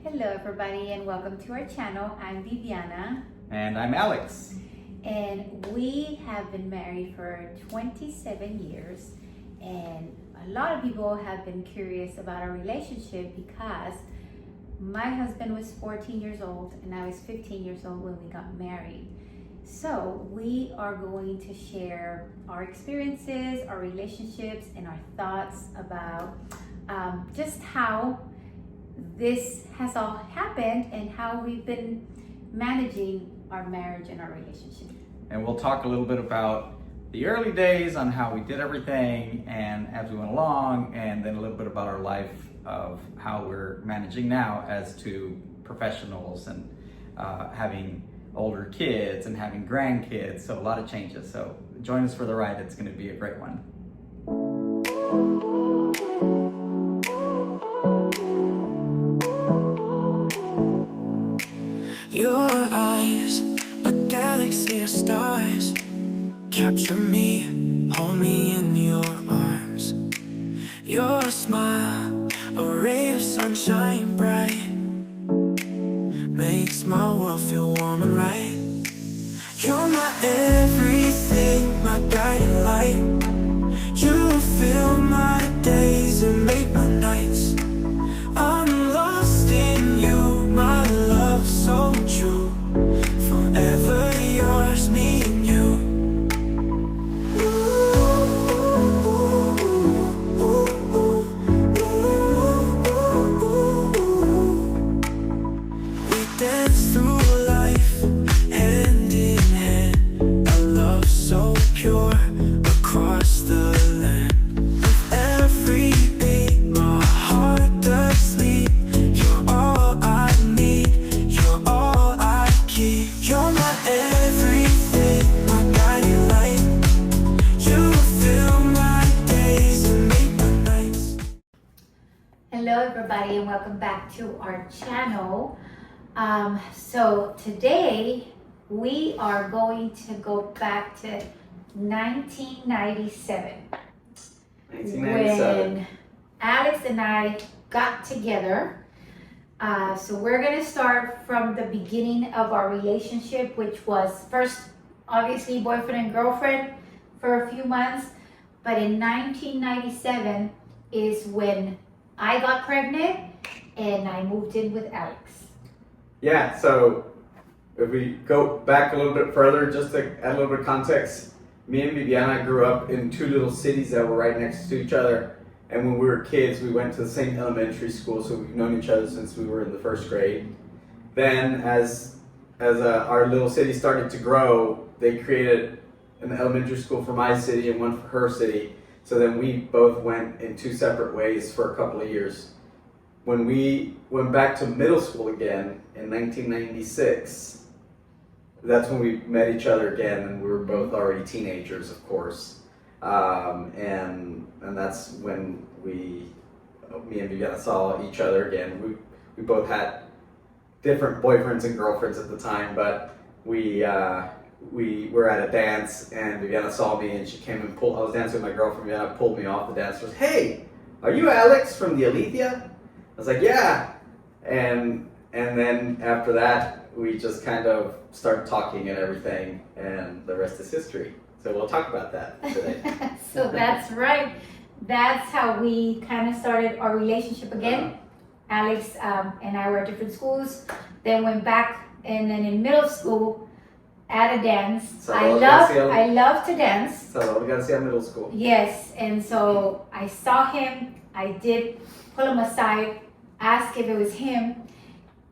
Hello everybody and welcome to our channel. I'm Viviana. And I'm Alex. And we have been married for 27 years, and a lot of people have been curious about our relationship because my husband was 14 years old and I was 15 years old when we got married. So we are going to share our experiences, our relationships, and our thoughts about just how this has all happened and how we've been managing our marriage and our relationship. And we'll talk a little bit about the early days on how we did everything and as we went along, and then a little bit about our life of how we're managing now as two professionals and having older kids and having grandkids. So a lot of changes. So join us for the ride. It's going to be a great one. Your eyes, a galaxy of stars, capture me, hold me in your arms. Your smile, a ray of sunshine bright, makes my world feel warm and right. You're my everything, my guiding light. You fill my days and make my nights. I'm lost in you, my love so true. Forever yours, me and you. We dance through life, hand in hand. A love so pure across the land. With every beat, my heart does sleep. You're all I need, you're all I keep. You're my everything, my guiding light. You fill my days and make my nights. Hello everybody and welcome back to our channel. So today we are going to go back to 1997 when Alex and I got together. So we're gonna start from the beginning of our relationship, which was first obviously boyfriend and girlfriend for a few months, but in 1997 is when I got pregnant and I moved in with Alex. Yeah, so if we go back a little bit further, just to add a little bit of context, me and Viviana grew up in two little cities that were right next to each other. And when we were kids, we went to the same elementary school, so we've known each other since we were in the first grade. Then as our little city started to grow, they created an elementary school for my city and one for her city. So then we both went in two separate ways for a couple of years. When we went back to middle school again in 1996, that's when we met each other again, and we were both already teenagers, of course. And that's when me and Viviana saw each other again. We both had different boyfriends and girlfriends at the time, but we were at a dance and Viviana saw me and she came and I was dancing with my girlfriend. Viviana pulled me off the dance floor. Hey, are you Alex from the Alethea? I was like, yeah. And then after that, we just kind of started talking and everything, and the rest is history. So we'll talk about that today. So that's right. That's how we kind of started our relationship again. Alex and I were at different schools, then went back, and then in middle school at a dance. I love to dance. So we got to see our middle school. Yes, and so I saw him. I did pull him aside, ask if it was him,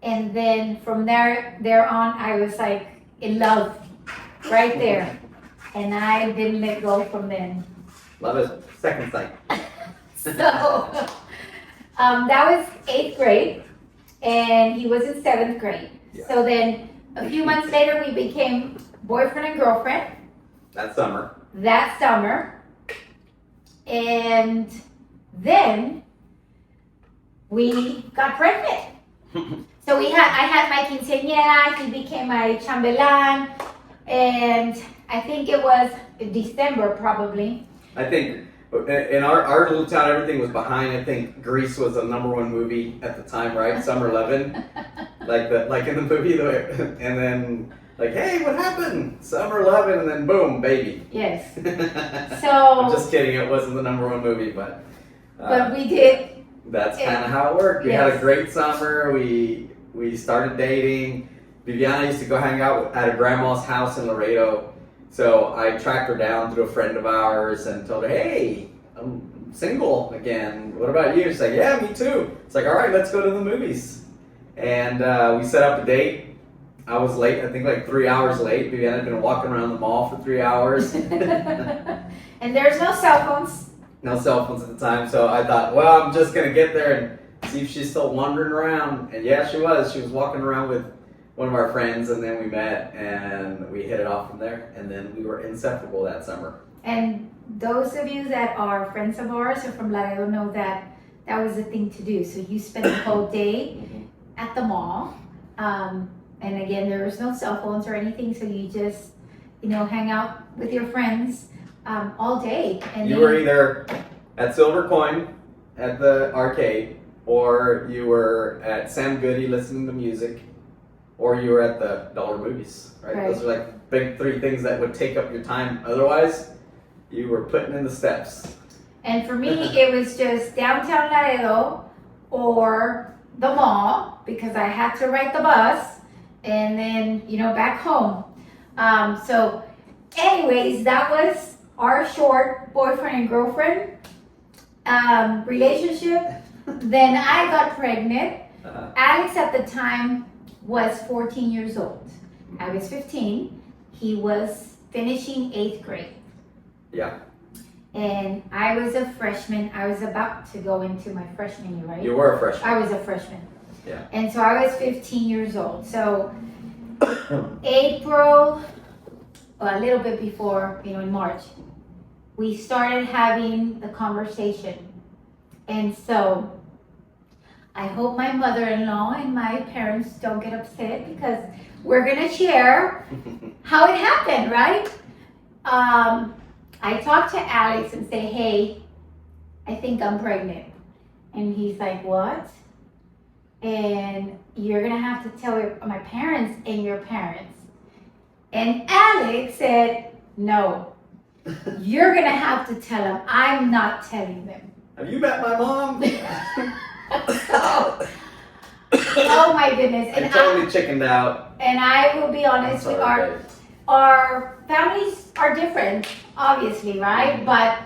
and then from there on, I was like in love right there, and I didn't let go from then. Love it. Second sight. So that was 8th grade, and he was in 7th grade. Yeah. So then a few months later, we became boyfriend and girlfriend. That summer. And then we got pregnant. So I had my quinceañera, he became my chambelán, and I think it was December probably. I think In our little town, everything was behind. I think Grease was the #1 movie at the time, right? Summer 11, like in the movie, and then like, hey, what happened? Summer 11, and then boom, baby. Yes. So I'm just kidding. It wasn't the #1 movie, but we did. that's kind of how it worked. We had a Yes. great summer. We started dating. Viviana used to go hang out at her grandma's house in Laredo. So I tracked her down through a friend of ours and told her, hey, I'm single again. What about you? She's like, yeah, me too. It's like, all right, let's go to the movies. And we set up a date. I was late, I think like 3 hours late. Viviana had been walking around the mall for 3 hours. And there's no cell phones. No cell phones at the time. So I thought, well, I'm just going to get there and see if she's still wandering around. And yeah, she was. She was walking around with one of our friends, and then we met and we hit it off from there, and then we were inseparable that summer. And those of you that are friends of ours or from Laredo know that that was the thing to do. So you spend the whole day at the mall, and again, there was no cell phones or anything, so you just, hang out with your friends all day. And You were either at Silver Coin at the arcade, or you were at Sam Goody listening to music, or you were at the dollar movies, right? Right. Those are like big 3 things that would take up your time. Otherwise, you were putting in the steps. And for me, it was just downtown Laredo or the mall because I had to ride the bus and then, back home. So anyways, that was our short boyfriend and girlfriend relationship. Then I got pregnant. Alex at the time was 14 years old. I was 15. He was finishing 8th grade. Yeah. And I was a freshman. I was about to go into my freshman year, right? You were a freshman. I was a freshman. Yeah. And so I was 15 years old. So April, a little bit before, in March, we started having the conversation. And so I hope my mother-in-law and my parents don't get upset because we're gonna share how it happened, right? I talked to Alex and say, hey, I think I'm pregnant. And he's like, what? And you're gonna have to tell my parents and your parents. And Alex said, no, you're gonna have to tell them. I'm not telling them. Have you met my mom? Oh my goodness. I totally chickened out. And I will be honest, I'm sorry, babe. our families are different, obviously, right? But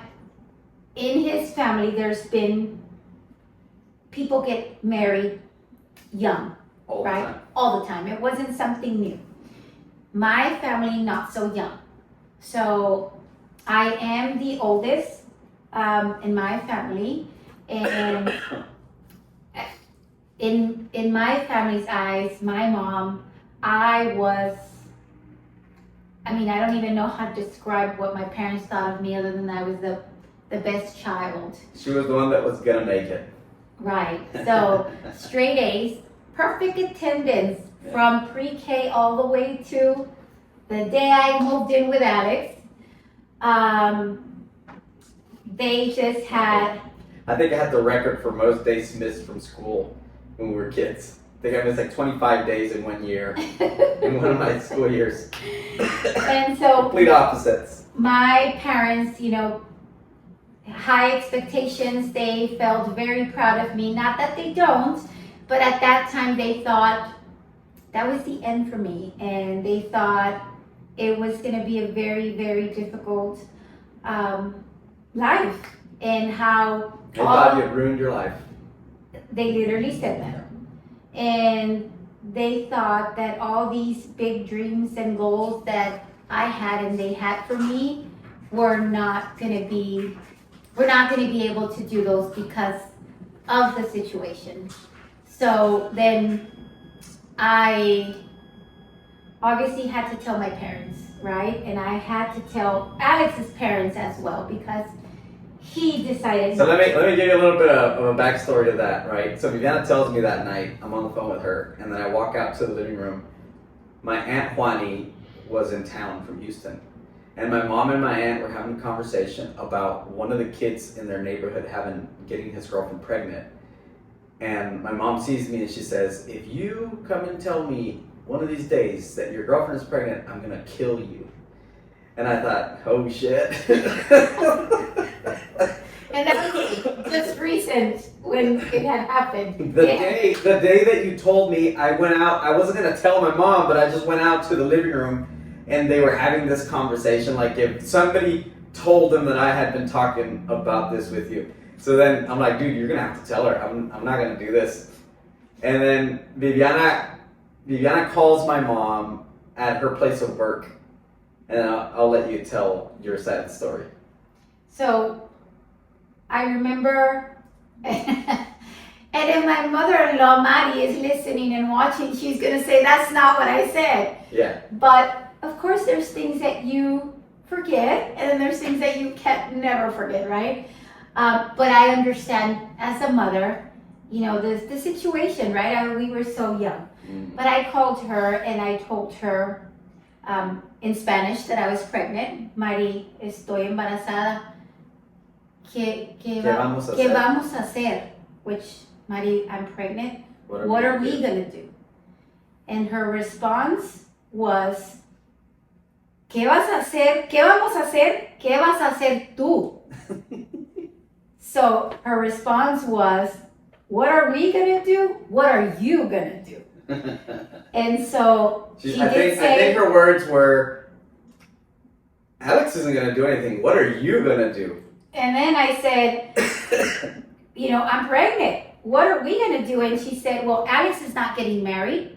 in his family, there's been people get married young, All the right? time. All the time. It wasn't something new. My family, not so young. So I am the oldest in my family, and in my family's eyes, my mom, I don't even know how to describe what my parents thought of me other than I was the best child. She was the one that was gonna make it. Right. So straight A's, perfect attendance from pre-K all the way to the day I moved in with Alex. They just had. I think I had the record for most days missed from school when we were kids. I think I missed like 25 days in 1 year in one of my school years. And so Complete opposites. my parents, high expectations. They felt very proud of me. Not that they don't, but at that time they thought that was the end for me. And they thought it was going to be a very, very difficult life. And how They thought you had ruined your life. they literally said that. And they thought that all these big dreams and goals that I had and they had for me we're not going to be able to do those because of the situation. So then I obviously had to tell my parents, right? And I had to tell Alex's parents as well because he decided. So let me give you a little bit of a backstory to that, right? So Viviana tells me that night, I'm on the phone with her, and then I walk out to the living room. My Aunt Juani was in town from Houston. And my mom and my aunt were having a conversation about one of the kids in their neighborhood getting his girlfriend pregnant. And my mom sees me and she says, if you come and tell me one of these days that your girlfriend is pregnant, I'm gonna kill you. And I thought, oh shit. And that was just recent when it had happened. The day that you told me, I went out, I wasn't gonna tell my mom, but I just went out to the living room and they were having this conversation like if somebody told them that I had been talking about this with you. So then I'm like, dude, you're gonna have to tell her. I'm not gonna do this. And then Viviana calls my mom at her place of work, and I'll let you tell your side of the story. So I remember, and if my mother-in-law Maddie is listening and watching, she's gonna say that's not what I said. Yeah. But of course, there's things that you forget, and then there's things that you can never forget, right? But I understand as a mother, you know, the situation, right? We were so young. But I called her and I told her in Spanish that I was pregnant. Mari, estoy embarazada. ¿Qué vamos a hacer? Which, Mari, I'm pregnant. What are we gonna do? And her response was, ¿qué vas a hacer? ¿Qué vamos a hacer? ¿Qué vas a hacer tú? So her response was, what are we gonna do? What are you gonna do? And so I think her words were, Alex isn't gonna do anything. What are you gonna do? And then I said, you know, I'm pregnant. What are we gonna do? And she said, well, Alex is not getting married,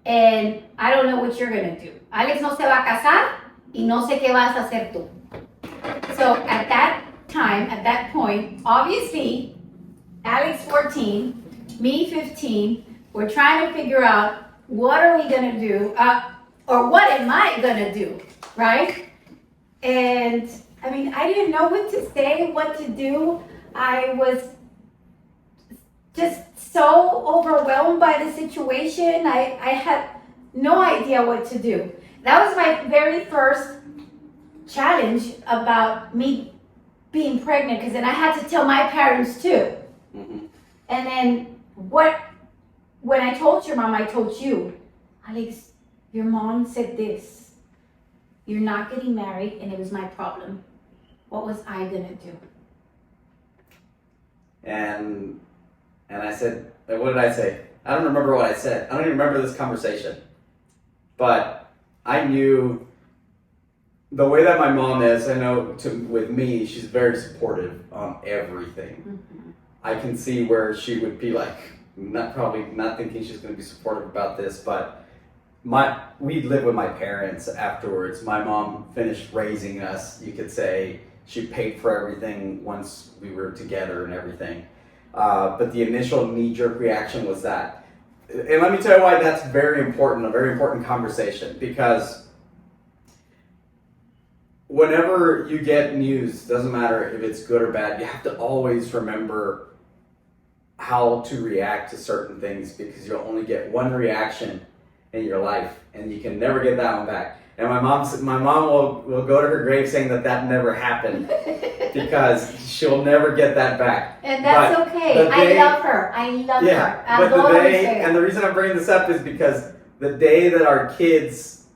and I don't know what you're gonna do. Alex no se va a casar, y no sé qué vas a hacer tú. So at that time, at that point, obviously, Alex 14, me 15, we're trying to figure out what are we gonna do, or what am I gonna do, right? And I mean, I didn't know what to say, what to do. I was just so overwhelmed by the situation. I had no idea what to do. That was my very first challenge about me being pregnant, because then I had to tell my parents too. Mm-hmm. And then when I told your mom, I told you, Alex, your mom said this. You're not getting married, and it was my problem. What was I gonna do? And I said, what did I say? I don't remember what I said. I don't even remember this conversation. But I knew the way that my mom is, I know with me, she's very supportive on everything. Mm-hmm. I can see where she would be like, probably not thinking she's going to be supportive about this, but we lived with my parents afterwards. My mom finished raising us, you could say. She paid for everything once we were together and everything. But the initial knee-jerk reaction was that. And let me tell you why that's very important, a very important conversation, because whenever you get news, doesn't matter if it's good or bad, you have to always remember how to react to certain things, because you'll only get one reaction in your life, and you can never get that one back. And my mom will go to her grave saying that never happened, because she'll never get that back. And that's okay. I love her. I love her. But the day, and the reason I'm bringing this up is because the day that our kids,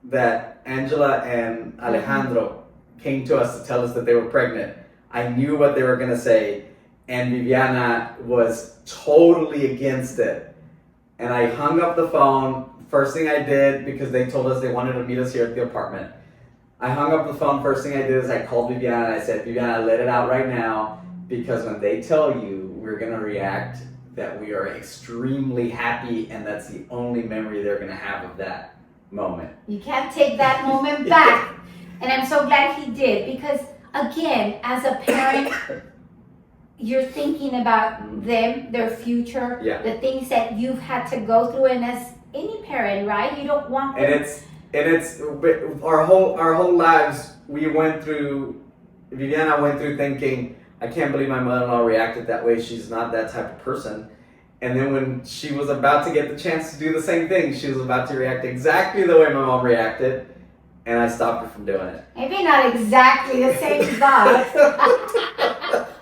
that Angela and Alejandro came to us to tell us that they were pregnant, I knew what they were going to say, and Viviana was totally against it. And I hung up the phone. First thing I did, because they told us they wanted to meet us here at the apartment, I hung up the phone. First thing I did is I called Viviana and I said, Viviana, let it out right now, because when they tell you, we're going to react that we are extremely happy, and that's the only memory they're going to have of that moment. You can't take that moment back. And I'm so glad he did, because again, as a parent, you're thinking about them, their future, the things that you've had to go through, and as any parent, right? You don't want them. And it's our whole lives, Viviana went through thinking, I can't believe my mother-in-law reacted that way. She's not that type of person. And then when she was about to get the chance to do the same thing, she was about to react exactly the way my mom reacted. and I stopped her from doing it. Maybe not exactly the same thought.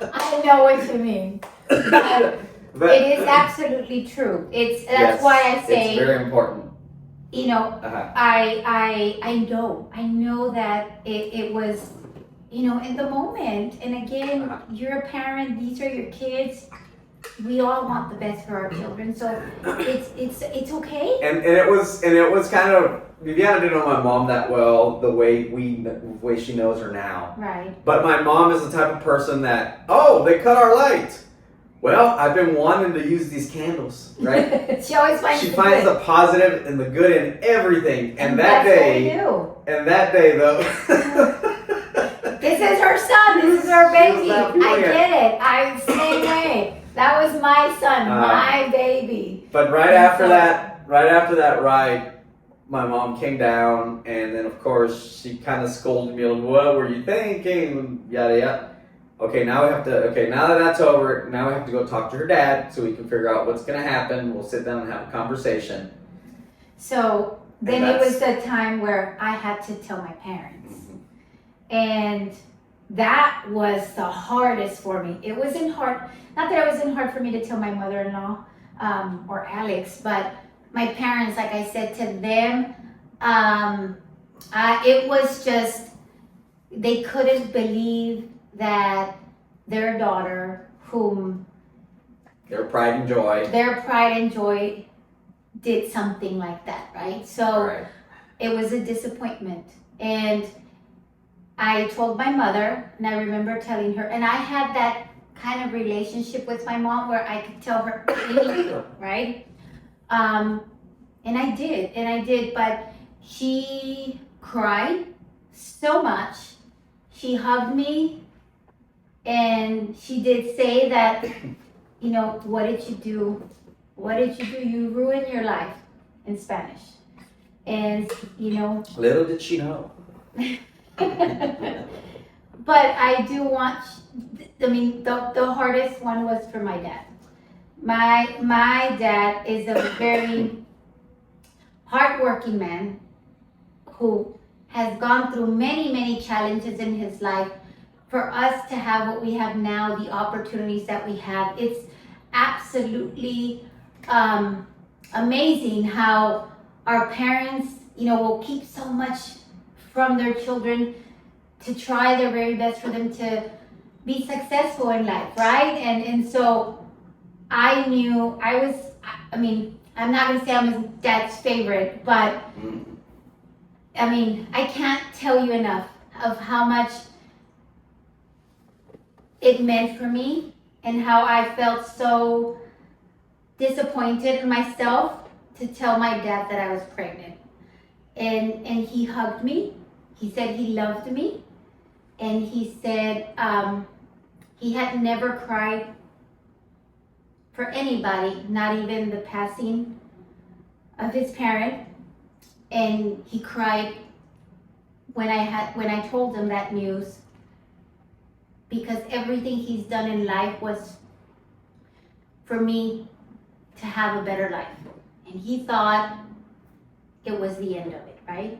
I know what you mean. But it is absolutely true. That's why I say it's very important. You know, I know that it was, you know, in the moment. And again, you're a parent. These are your kids. We all want the best for our children, so it's okay. And it was kind of, Viviana didn't know my mom that well the way she knows her now. Right. But my mom is the type of person that, oh, they cut our light. Well, I've been wanting to use these candles, right? She always finds the positive and the good in everything. And that that's day, what we do. and that day though. This is her son. This is her baby. not I feeling get it. I'm the same way. That was my son, my baby. But right after that ride, my mom came down, and then of course she kind of scolded me a little. What were you thinking? Yada yada. Okay, now we have to. Okay, now that that's over, now we have to go talk to her dad so we can figure out what's going to happen. We'll sit down and have a conversation. So then it was the time where I had to tell my parents, and that was the hardest for me. It wasn't hard. Not that it wasn't hard for me to tell my mother-in-law or Alex, but my parents, like I said to them, it was just, they couldn't believe that their daughter, whom Their pride and joy did something like that, right? So Right. it was a disappointment. And I told my mother, and I remember telling her, and I had that kind of relationship with my mom where I could tell her anything, right? And I did, but she cried so much. She hugged me, and she did say that, you know, what did you do? What did you do? You ruined your life, in Spanish. And, you know. Little did she know. But I do want, I mean, the hardest one was for my dad. My dad is a very hardworking man who has gone through many, many challenges in his life. For us to have what we have now, the opportunities that we have, it's absolutely amazing how our parents, you know, will keep so much from their children to try their very best for them to be successful in life, right? And so I knew I mean, I'm not gonna say I'm his dad's favorite, but I mean, I can't tell you enough of how much it meant for me and how I felt so disappointed in myself to tell my dad that I was pregnant. And he hugged me. He said he loved me. And he said he had never cried for anybody, not even the passing of his parent. And he cried when I told him that news, because everything he's done in life was for me to have a better life. And he thought it was the end of it, right?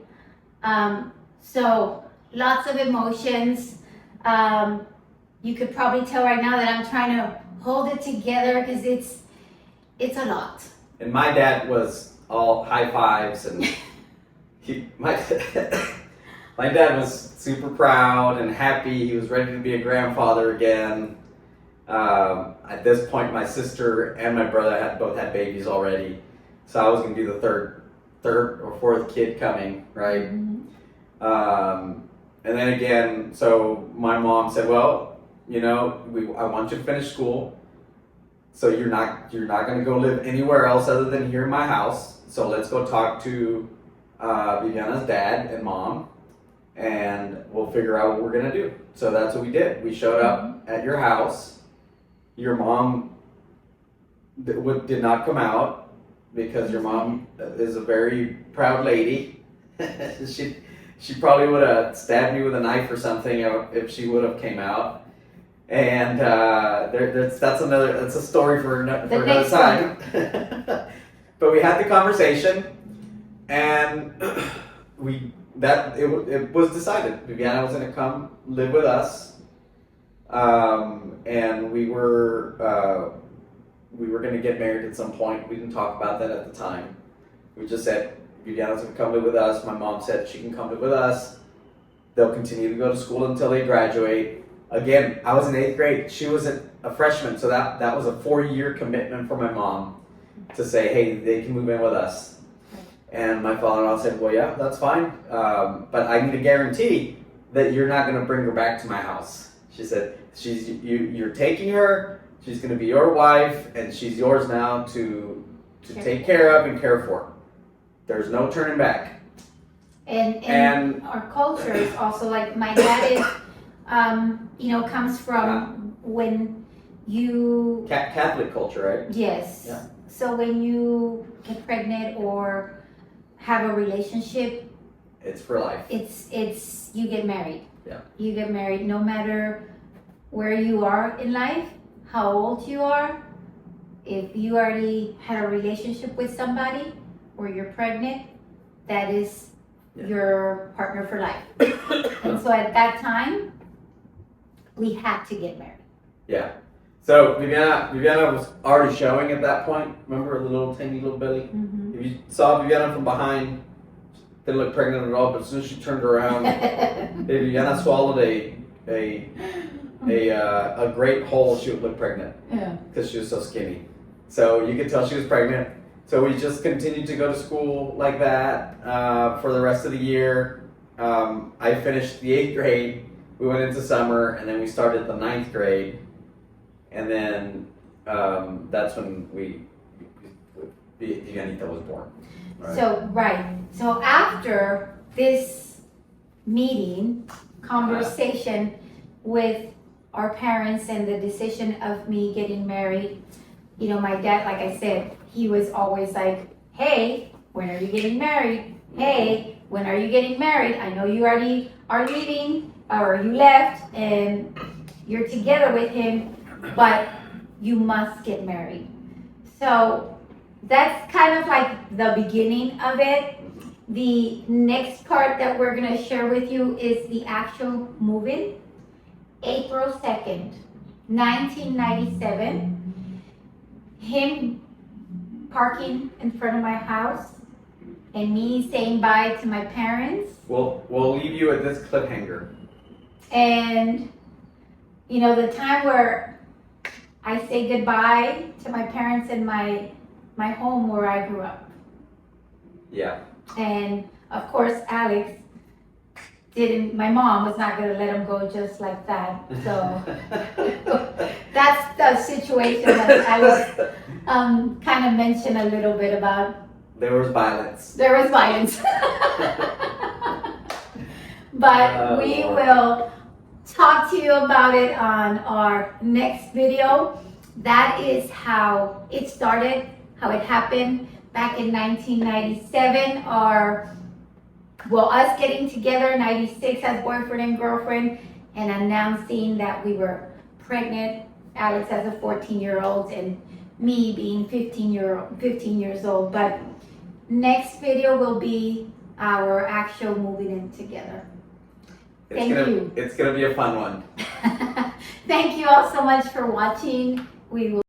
So lots of emotions. You could probably tell right now that I'm trying to hold it together because it's a lot. And my dad was all high fives, and my dad was super proud and happy. He was ready to be a grandfather again. At this point, my sister and my brother both had babies already, so I was going to be the third or fourth kid coming, right? Mm-hmm. And then again, so my mom said, "Well, you know, I want you to finish school, so you're not going to go live anywhere else other than here in my house. So let's go talk to Viviana's dad and mom, and we'll figure out what we're going to do." So that's what we did. We showed up at your house. Your mom did not come out because your mom is a very proud lady. She probably would have stabbed me with a knife or something if she would have came out. And that's a story for another time. But we had the conversation, and we it was decided. Viviana was going to come live with us, and we were going to get married at some point. We didn't talk about that at the time. We just said Viviana's going to come live with us. My mom said she can come live with us. They'll continue to go to school until they graduate. Again, I was in 8th grade. She was a freshman, so that was a 4-year commitment for my mom to say, hey, they can move in with us. And my father-in-law said, well, yeah, that's fine, but I need a guarantee that you're not going to bring her back to my house. She said, you're taking her, she's going to be your wife, and she's yours now to take care of and care for. There's no turning back. And our culture is also like, my dad is, comes from when you... Catholic culture, right? Yes. Yeah. So when you get pregnant or have a relationship, it's for life. It's you get married. Yeah. You get married no matter where you are in life, how old you are. If you already had a relationship with somebody or you're pregnant, that is your partner for life. And so at that time, we had to get married. Yeah. So Viviana was already showing at that point. Remember the little tiny little belly? Mm-hmm. If you saw Viviana from behind, didn't look pregnant at all. But as soon as she turned around, Viviana swallowed a great whole. She would look pregnant. Yeah. Because she was so skinny. So you could tell she was pregnant. So we just continued to go to school like that for the rest of the year. I finished the 8th grade. We went into summer, and then we started the 9th grade. And then that's when Vivianita was born. Right. So after this meeting, conversation with our parents and the decision of me getting married, my dad, like I said, he was always like, hey, when are you getting married? Hey, when are you getting married? I know you already are leaving, or you left and you're together with him, but you must get married. So that's kind of like the beginning of it. The next part that we're gonna share with you is the actual move-in. April 2nd, 1997. Him parking in front of my house and me saying bye to my parents. We'll leave you at this cliffhanger. And the time where I say goodbye to my parents in my home where I grew up. Yeah. And of course, Alex my mom was not going to let him go just like that. So that's the situation that Alex kind of mentioned a little bit about. There was violence. There was violence. But we will talk to you about it on our next video. That is how it started, how it happened back in 1997. Us getting together, 96 as boyfriend and girlfriend, and announcing that we were pregnant, Alex as a 14-year-old and me being 15 years old. But next video will be our actual moving in together. Thank you. It's gonna be a fun one. Thank you all so much for watching. We will